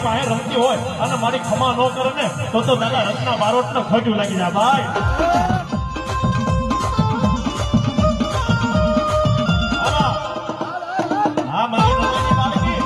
મારી પાસે રમતી હોય અને મારી ખમા ન કરે ને તો દાદા રત્ના બારોટ ને ખોટું લાગી જાય ભાઈ. હા મારી નવાજી બાળકી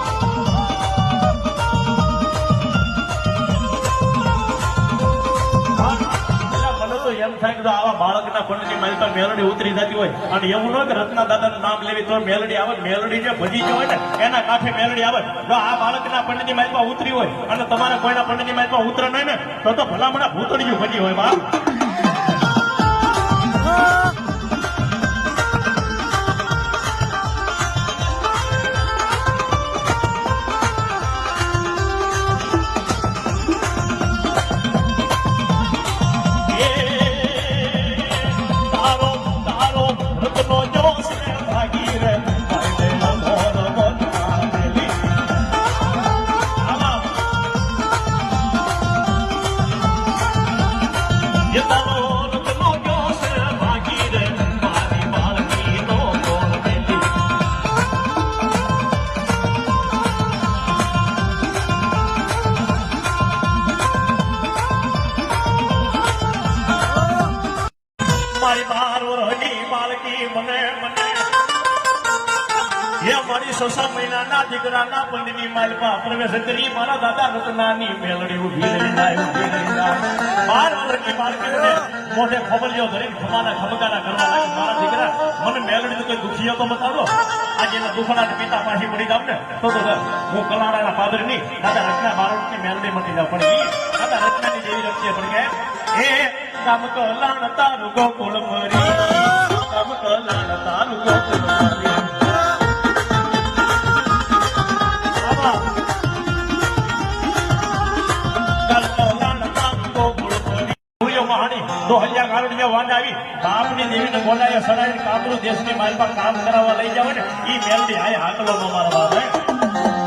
મને તો એમ થાય કે આવા બાળકના પંડની મારી પર મેલડી ઉતરી જતી હોય અને એવું ન કે રત્ના દાદાનું નામ લેવી તો મેલડી આવે. મેલડી જે ભજી હોય ને એના કાંઠે મેલડી આવે. જો આ બાળકના પંડની મારી પર ઉતરી હોય અને તમારે કોઈના પંડની મારી પર ઉતરે નહીં ને તો ભલામણા ભૂતળિયું ભજી હોય બા. મારી બારવરની બાળકી મને મને એ મારી 6 મહિનાના દીકરાના પંડની માલપા પ્રવેશ કરી મારા દાદા રત્નાની મેલડી ઉભી રહી જાય. 12 વર્ષની બાળકીને મોઢે ખોબલીઓ ધરીને ખમાના ખબકાના કરવા લાગી. મારા દીકરા મને મેલડી કોઈ દુખીઓ તો બતાવો. આજે એના દુખડાને પિતા પાછી પડી જાવ ને તો હું કલાડાના પાદર ની દાદા રત્ના બારોટની મેલડી મટી જાવ. પણ દાદા રત્નાની જેવી રક્ષીએ પણ કે હે કામ કલાણ તારું ગોકુળ મરી, કામ કલાણ તારું ગોકુળ મરી. દોહલિયા ગારડિયા વાંડ આવી બાપની દેવીને બોલાય સડાઈ કાબરું દેશની માલપા કામ કરાવવા લઈ જાવ ને ઈ મેલડી આય હાકલો નો મારવા.